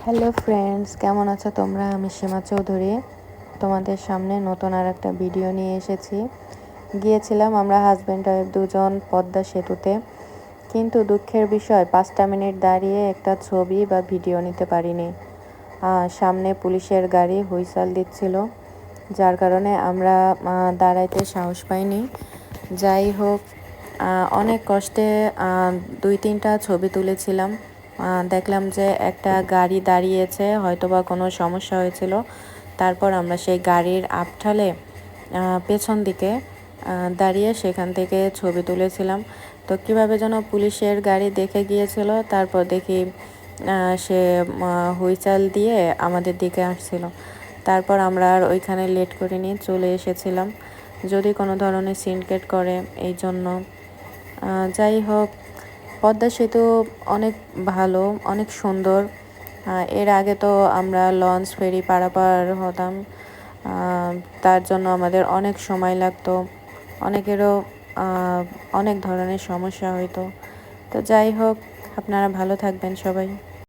Hello friends, কেমন আছো তোমরা? আমি সীমা চৌধুরী তোমাদের সামনে নতুন আর একটা ভিডিও নিয়ে এসেছি। গিয়েছিলাম আমরা হাজব্যান্ড ওয়াইফ দুজন পদ্মা সেতুতে, কিন্তু দুঃখের বিষয় 5টা মিনিট দাঁড়িয়ে একটা ছবি বা ভিডিও নিতে পারিনি। সামনে পুলিশের গাড়ি হুইসাল দিচ্ছিল, যার কারণে আমরা দাঁড়াইতে সাহস পাইনি। যাই হোক, অনেক কষ্টে 2-3টা ছবি তুলেছিলাম। দেখলাম যে একটা গাড়ি দাঁড়িয়েছে, হয়তোবা কোনো সমস্যা হয়েছিল। তারপর আমরা সেই গাড়ির আবঠালে পেছন দিকে দাঁড়িয়ে সেখান থেকে ছবি তুলেছিলাম। তো কীভাবে যেন পুলিশের গাড়ি দেখে গিয়েছিল, তারপর দেখি সে হুইসাল দিয়ে আমাদের দিকে আসছিল। তারপর আমরা আর ওইখানে লেট করিনি, চলে এসেছিলাম, যদি কোনো ধরনের সিনকেট করে এই জন্য। যাই হোক, পদ্মা সেতু অনেক ভালো, অনেক সুন্দর। এর আগে তো আমরা লঞ্চ ফেরি পারাপার হতাম, তার জন্য আমাদের অনেক সময় লাগতো, অনেকেরও অনেক ধরনের সমস্যা হইতো। তো যাই হোক, আপনারা ভালো থাকবেন সবাই।